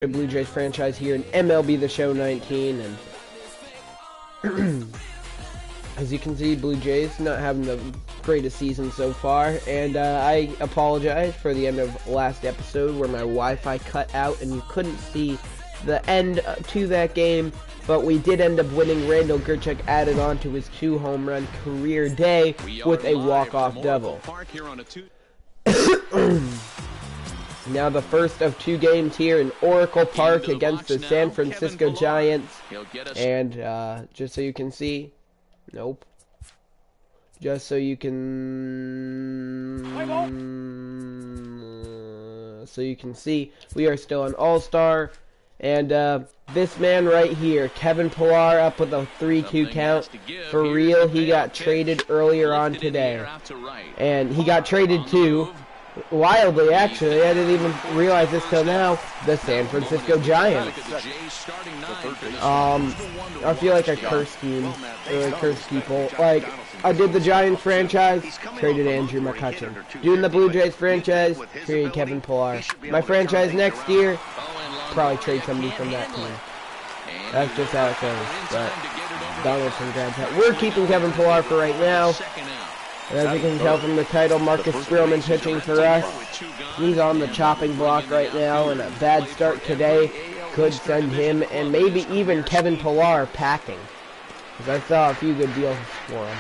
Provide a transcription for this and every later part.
Blue Jays franchise here in MLB The Show 19, and as you can see, Blue Jays not having the greatest season so far, and I apologize for the end of last episode where my Wi-Fi cut out and you couldn't see the end to that game, but we did end up winning. Randall Grichuk added on to his 2-home run career day with a walk-off double. Now the first of 2 games here in Oracle Park against the San Francisco Giants. And just so you can see, just so you can see, we are still an all-star. And this man right here, Kevin Pillar, up with a 3-2 count. For real, he got traded earlier on today. And he got traded to, wildly actually, I didn't even realize this till now, the San Francisco Giants. I feel like I curse teams, or I curse people. Like, I did the Giants franchise, traded Andrew McCutchen. Doing the Blue Jays franchise, traded Kevin Pillar. My franchise next year, probably trade somebody from that team. That's just how it goes. But Donaldson grabs that. We're keeping Kevin Pillar for right now. And as you can tell from the title, Marcus Stroman pitching for us. He's on the chopping block right now, and a bad start today could send him and maybe even Kevin Pillar packing, because I saw a few good deals for him.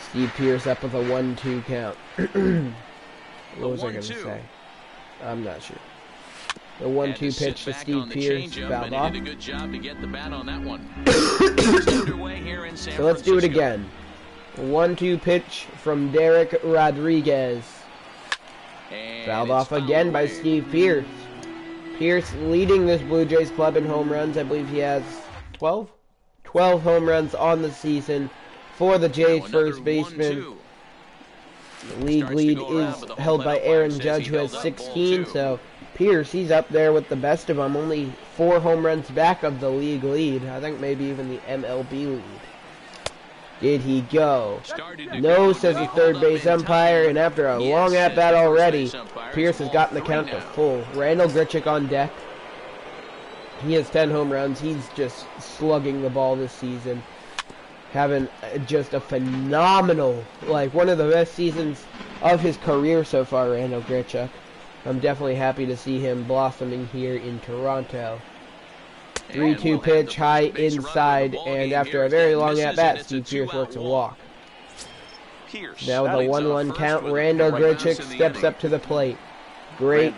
Steve Pearce up with a 1-2 count. What was I going to say? I'm not sure. The 1-2 pitch to Steve Pearce, fouled off. So let's do it again. 1-2 pitch from Derek Rodriguez. Fouled off again by Steve Pearce. Pearce leading this Blue Jays club in home runs. I believe he has 12? 12 home runs on the season for the Jays first baseman. The league lead is held by Aaron Judge, who has 16, so Pearce, he's up there with the best of them, only 4 home runs back of the league lead. I think maybe even the MLB lead. Did he go? No, says the third base umpire, and after a long at-bat already, Pearce has gotten the count to full. Randall Grichuk on deck. He has 10 home runs. He's just slugging the ball this season. Having just a phenomenal, like one of the best seasons of his career so far, Randall Grichuk. I'm definitely happy to see him blossoming here in Toronto. 3-2 pitch, high inside, and after a very long at-bat, Steve Pearce works a walk. Now with a 1-1 count, Randall Grichuk steps up to the plate. Great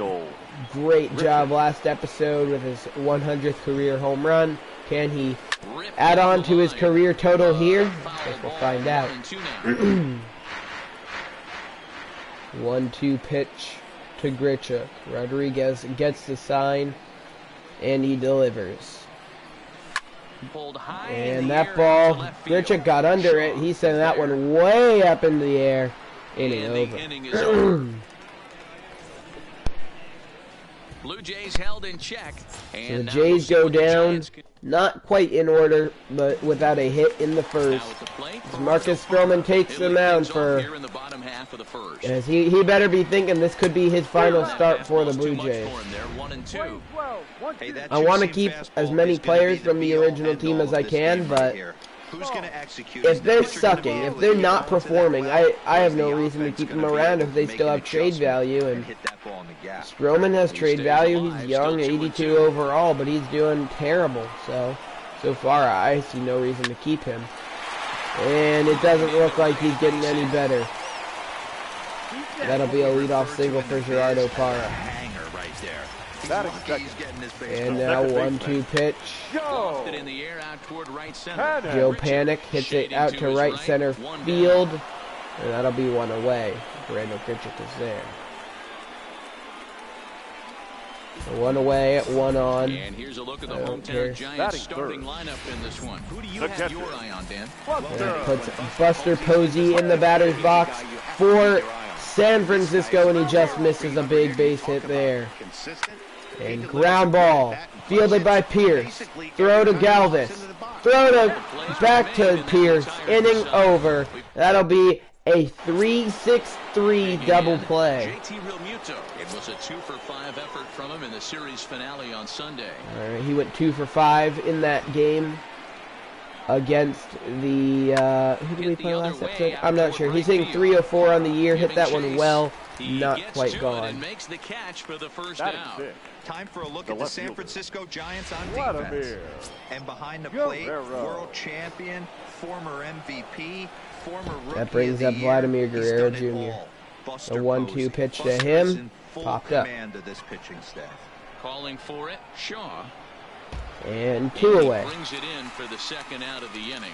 job last episode with his 100th career home run. Can he add on to his career total here? Guess we'll find out. 1-2 pitch to Grichuk. Rodriguez gets the sign, and he delivers. And that ball, Grichuk got under it. He sent that one way up in the air. Inning over. Blue Jays held in check. So the Jays go down, not quite in order, but without a hit in the first. As Marcus Stroman takes the mound for, as he better be thinking this could be his final start for the Blue Jays. I want to keep as many players from the original team as I can, but if they're sucking, if they're not performing, I have no reason to keep them around if they still have trade value. And Stroman has trade value. He's young, 82 overall, but he's doing terrible. So far, I see no reason to keep him. And it doesn't look like he's getting any better. That'll be a leadoff single for Gerardo Parra. And now 1-2 pitch. Joe Panic hits it out to right center field. And that'll be one away. Randall Grichuk is there. So 1 away, 1 on. And here's a look at the hometown Giants starting lineup in this one. Who do you have your eye on, Dan? That puts Buster Posey in the batter's box for San Francisco, and he just misses a big base hit there. And ground ball, fielded by Pearce. Throw to Galvis. Throw to back to Pearce. Inning over. That'll be a 3-6-3 double play. JT Realmuto. It was a 2-for-5 effort from him in the series finale on Sunday. All right, he went 2 for 5 in that game against the who did we play last episode? I'm not sure. He's hitting 304 on the year. Hit that one well. Not quite gone. Makes the catch for the first out. Time for a look at the San Francisco Giants on defense. And behind the plate, world champion, former MVP, former rookie. That brings up Vladimir Guerrero Jr. A 1-2 pitch to him. Popped up. This pitching staff. Calling for it, Shaw. And 2 away. Brings it in for the second out of the inning.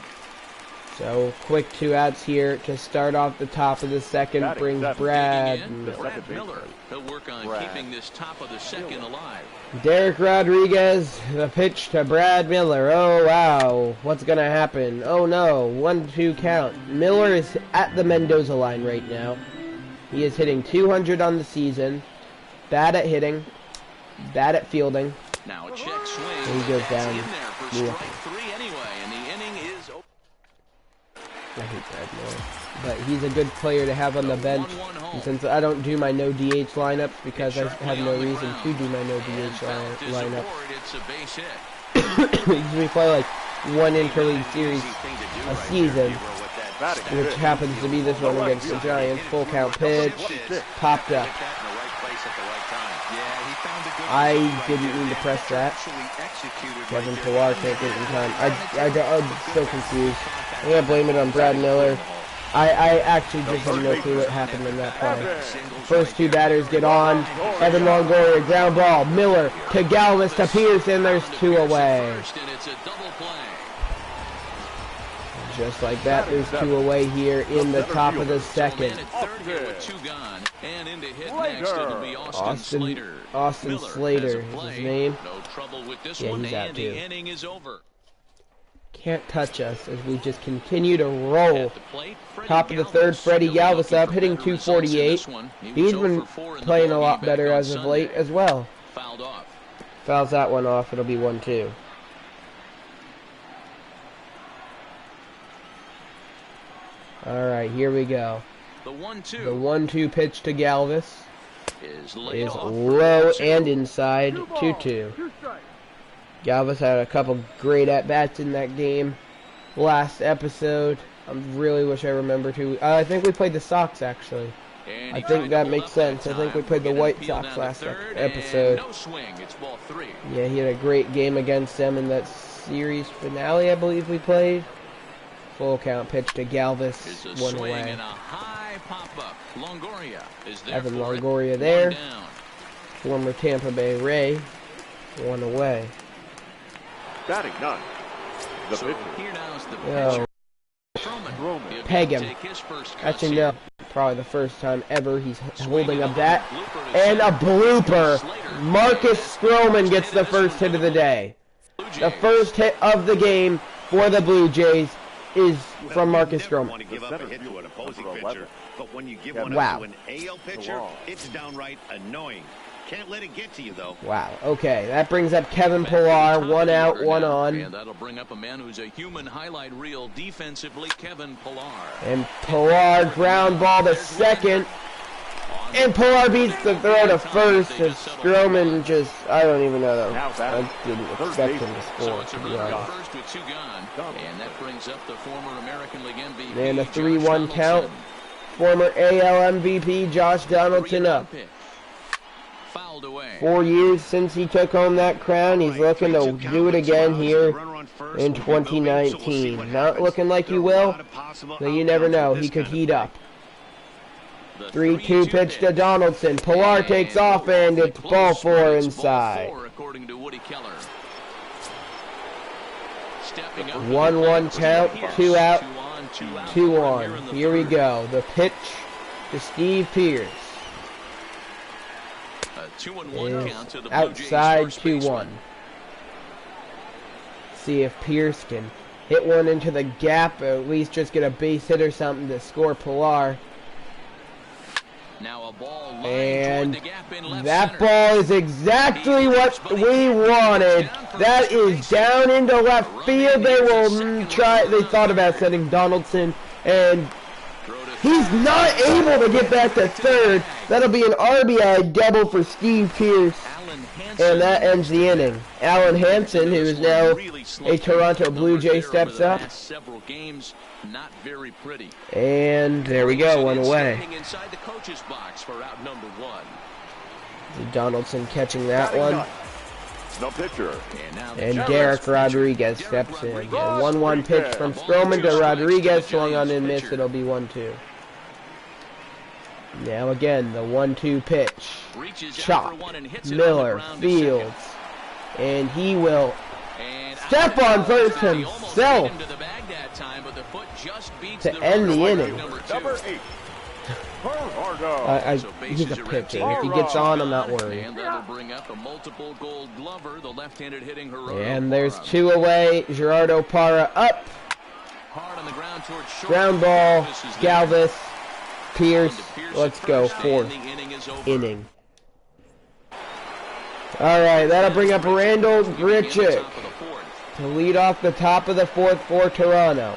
So quick 2 outs here to start off the top of the second. Brings Brad Miller. He'll work on keeping this top of the second alive. Derek Rodriguez, the pitch to Brad Miller. Oh wow, what's gonna happen? Oh no, 1-2 count. Miller is at the Mendoza line right now. He is hitting 200 on the season. Bad at hitting, bad at fielding. Now a check swing. He goes down. In there for strike 3 anyway, and the inning is over. I hate Brad Miller, but he's a good player to have on the bench. And since I don't do my no DH lineups because I have no reason to do my no DH lineups, we play like one interleague series a season, which happens to be this one against the Giants. Full count pitch, popped up. I didn't mean to press that. Kevin Pillar can't get it in time. I'm so confused. I'm going to blame it on Brad Miller. I actually just have no clue what happened in that play. First 2 batters get on. Evan Longoria, ground ball. Miller to Galvis to Pearson. There's 2 away. Just like that, there's 2 away here in the top of the second. Austin Slater is his name. Yeah, he's out too. Can't touch us as we just continue to roll. Top of the third, Freddie Galvis up, hitting 248. He's been playing a lot better as of late as well. Fouls that one off, it'll be 1-2. Alright, here we go. The 1-2 pitch to Galvis is low and inside, 2-2. Galvis had a couple great at-bats in that game last episode. I really wish I remembered who. I think we played the Sox, actually. I think that makes sense. I think we played the White Sox last episode. Yeah, he had a great game against them in that series finale, I believe we played. Full count pitch to Galvis, 1 away. Evan Longoria there. Former Tampa Bay Ray, 1 away. Batting 9. The pitcher. Peg him. Actually, no. Probably the first time ever he's holding a bat. And a blooper. Marcus Stroman gets the first hit of the day. The first hit of the game for the Blue Jays is from Marcus Stroman. Wow. It's downright annoying. Can't let it get to you, though. Wow. Okay, that brings up Kevin Pillar, 1 out, 1 on. And that'll bring up a man who's a human highlight reel defensively, Kevin Pillar. And Pillar ground ball to second. And Pillar beats the throw to first as Stroman just, I don't even know that. I didn't expect him to score, to be honest. And that brings up the former American League MVP. And a 3-1 count. Former AL MVP Josh Donaldson up. 4 years since he took home that crown. He's looking to do it again here in 2019. Not looking like he will, but you never know. He could heat up. 3-2 pitch to Donaldson. Pillar takes off, and it's ball 4 inside. 1-1 count, 2 out, 2 on. Here we go. The pitch to Steve Pearce. Is outside, 2-1. See if Pearce can hit one into the gap, or at least just get a base hit or something to score Pillar. And that ball is exactly what we wanted. That is down into left field. They will try. They thought about setting Donaldson, and He's not able to get back to third. That'll be an RBI double for Steve Pearce. And that ends the inning. Alan Hansen, who is now a Toronto Blue Jay, steps up. And there we go, one away. Donaldson catching that one. No pitcher. And Derek Rodriguez steps in. A 1-1 pitch from Stroman to Rodriguez. Swung on and missed. It'll be 1-2. Now again, the 1-2 pitch. Chop. Miller fields. And he will step on first himself to end the inning. Number 8. He's a pitcher. If he gets on, I'm not worried. And there's 2 away. Gerardo Parra up. Ground ball. Galvis. Pierce. Let's go. 4th inning. Alright, that'll bring up Randall Grichuk to lead off the top of the 4th for Toronto.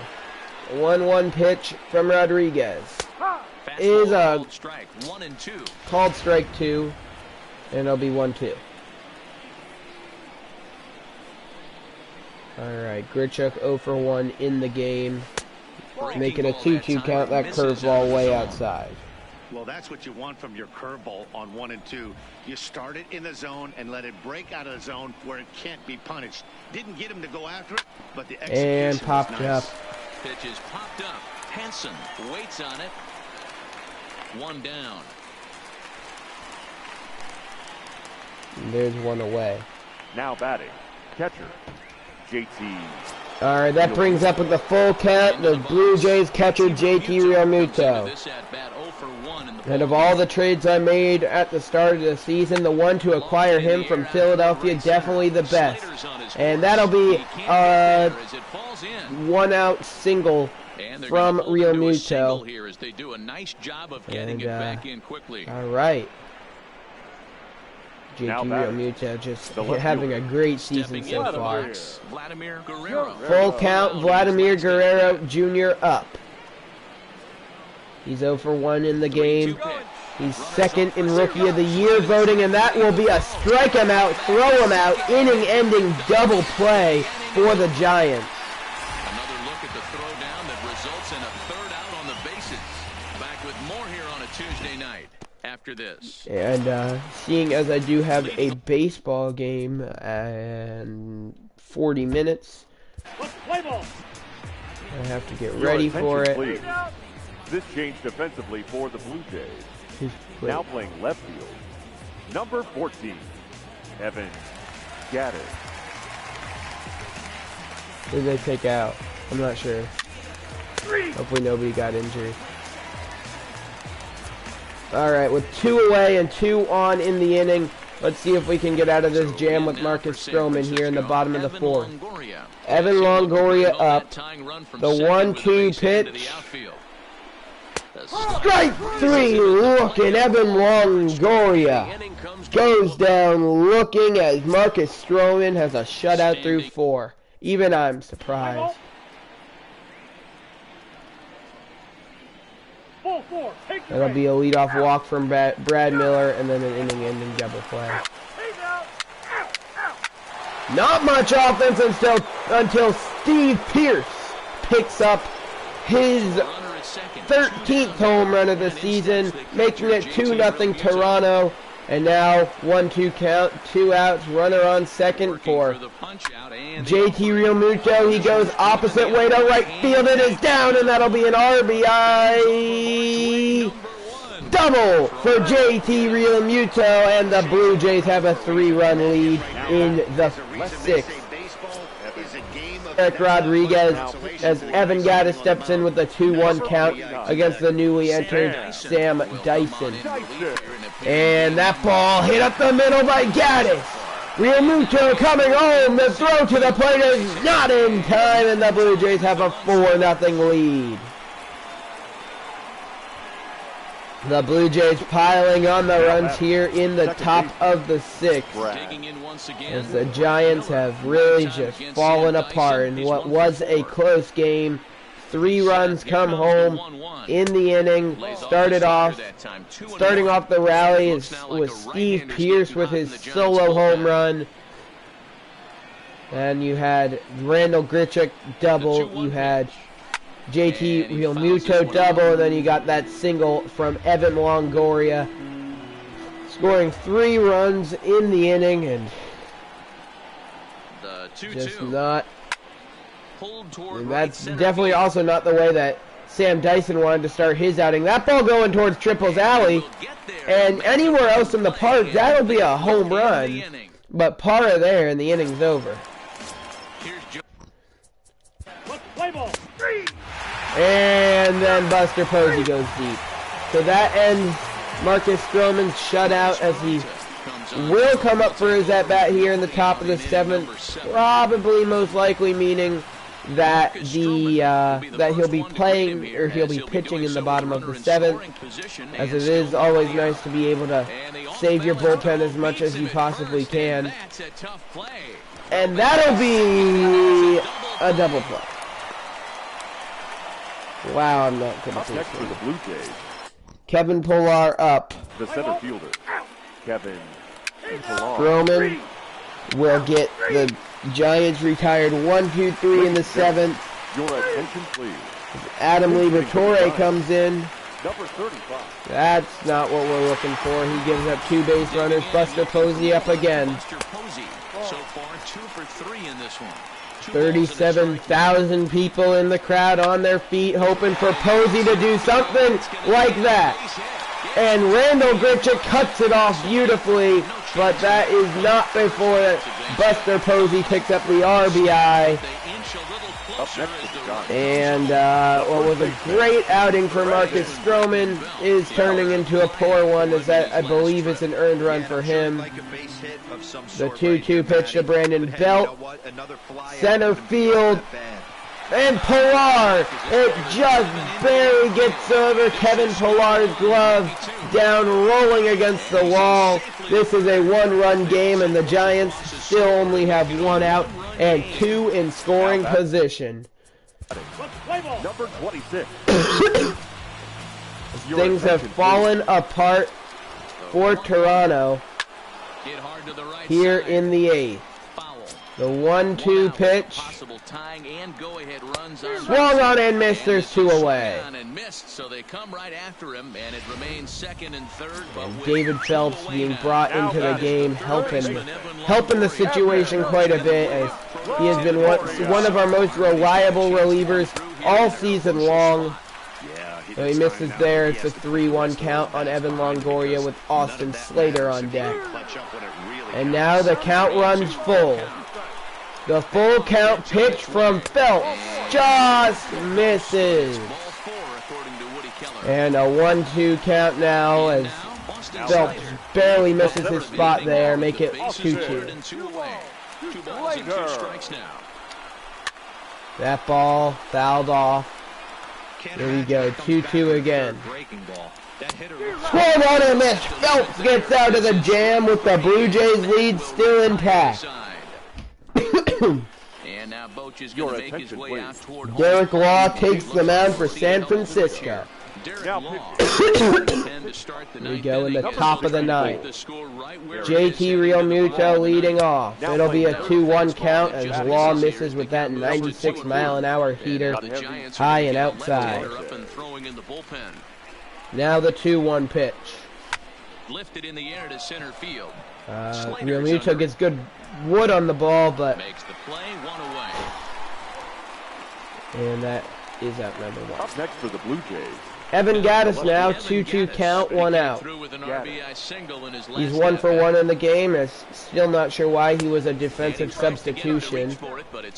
1-1 pitch from Rodriguez. Is a called strike 2, and it'll be 1-2. Alright, Grichuk 0 for 1 in the game. Make it a 2-2 count. That curveball way outside. Well, that's what you want from your curveball on 1 and 2. You start it in the zone and let it break out of the zone where it can't be punished. Didn't get him to go after it, but the execution and popped was nice. up. Pitch is popped up. Hansen waits on it. 1 down. And there's 1 away. Now batting, catcher, JT. Alright, that brings up with the full count the Blue Jays catcher JT Realmuto. And of all the trades I made at the start of the season, the one to acquire him from Philadelphia, definitely the best. And that'll be a 1-out single from Realmuto. Alright. JT Realmuto just having a great season so far. Full count, Vladimir Guerrero Jr. up. He's 0 for 1 in the game. He's 2nd in Rookie of the Year voting, and that will be a strike him out, throw him out, inning-ending double play for the Giants. Another look at the throwdown that results in a 3rd out on the bases. Back with more here on a Tuesday night after this. And seeing as I do have a baseball game and 40 minutes, I have to get ready for it. Please. This change defensively for the Blue Jays. Now playing left field, number 14, Evan Gaddis. Who did they take out? I'm not sure. Hopefully nobody got injured. Alright, with 2 away and 2 on in the inning, let's see if we can get out of this jam with Marcus Stroman here in the bottom of the 4th. Evan Longoria up. The 1-2 pitch. Strike 3 looking. Evan Longoria goes down looking as Marcus Stroman has a shutout through 4. Even I'm surprised. That'll be a leadoff walk from Brad Miller and then an inning-ending double play. Not much offense until Steve Pearce picks up his 13th home run of the season, making it 2-0 Toronto. And now 1-2 count, 2 outs, runner on second for JT Realmuto. He goes opposite way to right field. It is down, and that'll be an RBI double for JT Realmuto, and the Blue Jays have a 3-run lead in the 6th. Derek Rodriguez as Evan Gaddis steps in with the 2-1 count against the newly entered Sam Dyson. And that ball hit up the middle by Gaddis. Realmuto coming home. The throw to the plate is not in time, and the Blue Jays have a 4-0 lead. The Blue Jays piling on the runs here in the top of the 6th. As the Giants have really just fallen apart in what was a close game. 3 runs come home in the inning. Starting off the rally was Steve Pearce with his solo home run. And you had Randall Grichuk double. You had JT Realmuto double. And then you got that single from Evan Longoria, scoring 3 runs in the inning. And just not. And that's definitely also not the way that Sam Dyson wanted to start his outing. That ball going towards Triples Alley. And anywhere else in the park, that'll be a home run. But Parra there, and the inning's over. And then Buster Posey goes deep. So that ends Marcus Stroman's shutout, as he will come up for his at-bat here in the top of the 7th. Probably most likely meaning that that he'll be playing, or he'll be pitching in the bottom of the 7th, as it is always nice to be able to save your bullpen as much as you possibly can. And that'll be a double play. Wow, I'm not going to take next for the Blue Jays. Kevin Pillar up. The center fielder, Kevin Pillar. Stroman will get the Giants retired 1, 2, 3 in the 7th. Your attention, please. Adam Liberatore comes in. Number 35. That's not what we're looking for. He gives up 2 base runners. Buster Posey up again. So far, 2 for 3 in this one. 37,000 people in the crowd on their feet, hoping for Posey to do something like that. And Randall Grichuk cuts it off beautifully, but that is not before Buster Posey picks up the RBI. And what was a great outing for Marcus Stroman is turning into a poor one, as that, I believe, is an earned run for him. The 2-2 pitch to Brandon Belt. Center field. And Pillar, it just barely gets over Kevin Pillar's glove, down rolling against the wall. This is a 1-run game, and the Giants still only have 1 out and 2 in scoring position. Number 26. Things have fallen apart for Toronto here in the 8th. The 1-2 pitch. Swung on and missed. There's 2 away. So they come right after him, and it remains 2nd and 3rd. And David Phelps being brought into the game, helping the situation quite a bit, as he has been one of our most reliable relievers all season long. So he misses there. It's a 3-1 count on Evan Longoria with Austin Slater on deck. And now the count runs full. The full count pitch from Phelps just misses. And a 1-2 count now, as Phelps barely misses his spot there. Make it 2-2. That ball fouled off. There we go, 2-2 again. Swung on and missed. Phelps gets out of the jam with the Blue Jays lead still intact. And now Boch is going to make his way out toward home. Derek Law takes the mound for San Francisco. We go in the top of the 9th. JT Realmuto leading off. It'll be a 2-1 count, as Law misses with that 96-mile-an-hour heater high and outside. Now the 2-1 pitch. Lifted in the air to center field. Realmuto gets good wood on the ball, but makes the play, 1 away. And that is out number 1. Up next for the Blue Jays. Evan Gaddis now, 2-2 count, 1 out. He's 1 for 1 in the game. I'm still not sure why he was a defensive substitution.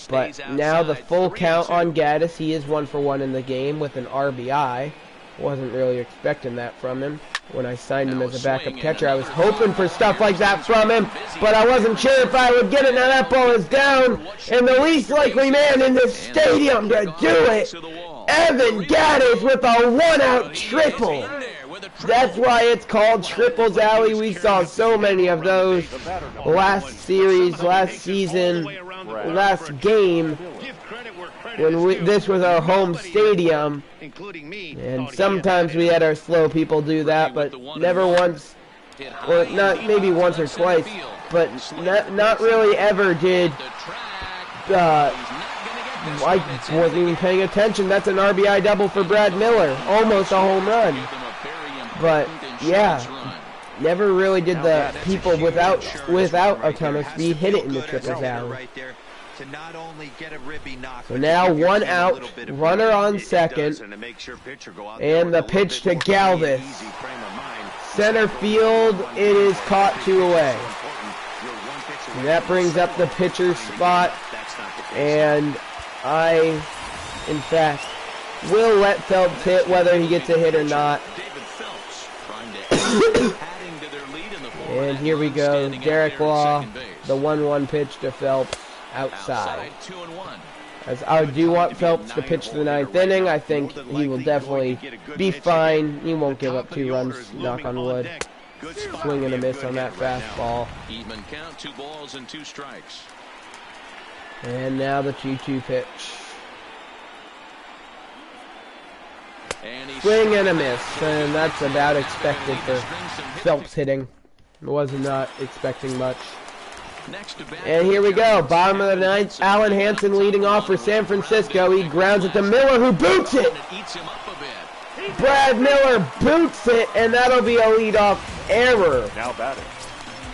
But now the full count on Gaddis. He is 1 for 1 in the game with an RBI. Wasn't really expecting that from him. When I signed him as a backup catcher, I was hoping for stuff like that from him, but I wasn't sure if I would get it. Now that ball is down, and the least likely man in this stadium to do it, Evan Gaddis with a 1-out triple. That's why it's called Triples Alley. We saw so many of those last series, last season, last game. when this was our home stadium, and sometimes we had our slow people do that, but never once, or not maybe once or twice, but not really ever did. I wasn't even paying attention. That's an RBI double for Brad Miller, almost a home run. But yeah, never really did the people without a ton of speed hit it in the triple alley. So now 1 out, runner on second, and the pitch to Galvis. Center field, it is caught 2 away. And that brings up the pitcher's spot, and I, in fact, will let Phelps hit whether he gets a hit or not. And here we go, Derek Law, the 1-1 pitch to Phelps, outside. As I do want Phelps to pitch the 9th inning, I think he will definitely be fine. He won't give up 2 runs, knock on wood. Swing and a miss on that fastball. Even count, 2 balls and 2 strikes. And now the 2-2 pitch. Swing and a miss, and that's about expected for Phelps hitting. Was not expecting much. And here we go, bottom of the 9th, Alan Hansen leading off for San Francisco. He grounds it to Miller, who boots it. Brad Miller boots it, and that'll be a leadoff error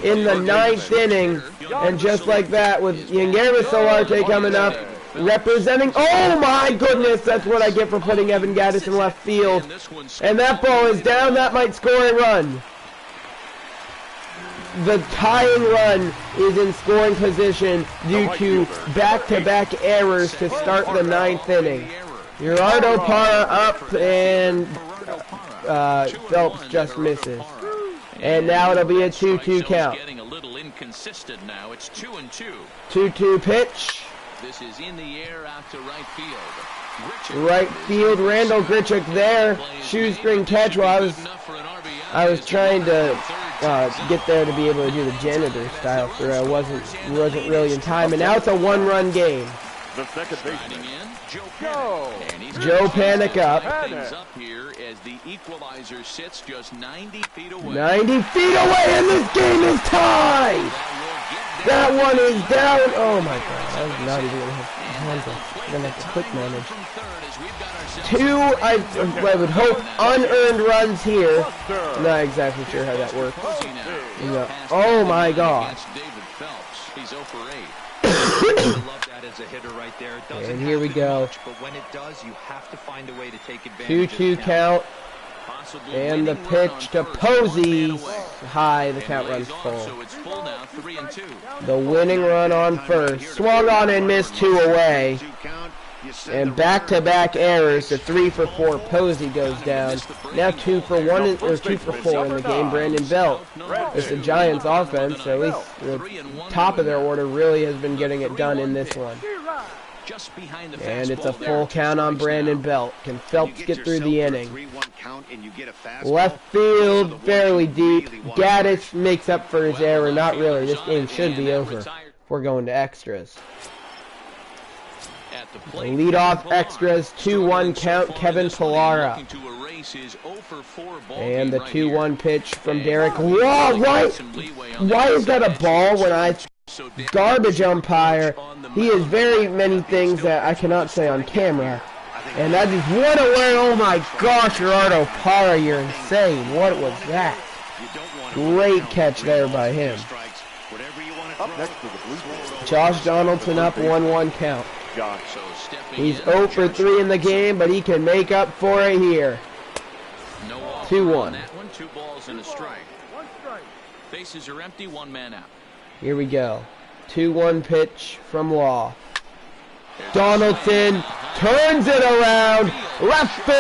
in the 9th inning. And just like that, with Yangervis Solarte coming up, representing, oh my goodness, that's what I get for putting Evan Gattis in left field. And that ball is down, that might score a run. The tying run is in scoring position due to back-to-back errors to start the 9th inning. Gerardo Parra up, and Phelps just misses. And now it'll be a 2-2 count. 2-2 pitch. This is in the air out to right field. Right field, Randall Grichuk there. Shoestring catch while I was trying to get there to be able to do the janitor style through. I wasn't really in time, and now it's a 1-run game. The second baseman, Joe Panic up. Here as the equalizer sits just 90 feet away. 90 feet away, and this game is tied. That one is down. Oh my God! I was not even gonna have to quick manage. 2, I would hope, unearned runs here. Not exactly sure how that works. No. Oh my God. And here we go. 2-2 count. And the pitch to Posey. High, the count runs full. The winning run on first. Swung on and missed 2 away. And back-to-back errors. The 3 for 4 Posey goes down. Now 2 for 1 or 2 for 4 in the game. Brandon Belt. It's the Giants' offense. At least the top of their order really has been getting it done in this one. And it's a full count on Brandon Belt. Can Phelps get through the inning? Left field, fairly deep. Gattis makes up for his error. Not really. This game should be over. We're going to extras. Leadoff extras, 2-1 count, Kevin Pillara. And the 2-1 pitch from Derek Law. Why is that a ball when I... Garbage umpire. He is very many things that I cannot say on camera. And that is what a way. Oh my gosh, Gerardo Parra, you're insane. What was that? Great catch there by him. Josh Donaldson up, 1-1 count. He's 0 for 3 in the game, but he can make up for it here. 2-1. 2 balls and a strike. Bases are empty, 1 man out. Here we go. 2-1 pitch from Law. Donaldson turns it around. Left field.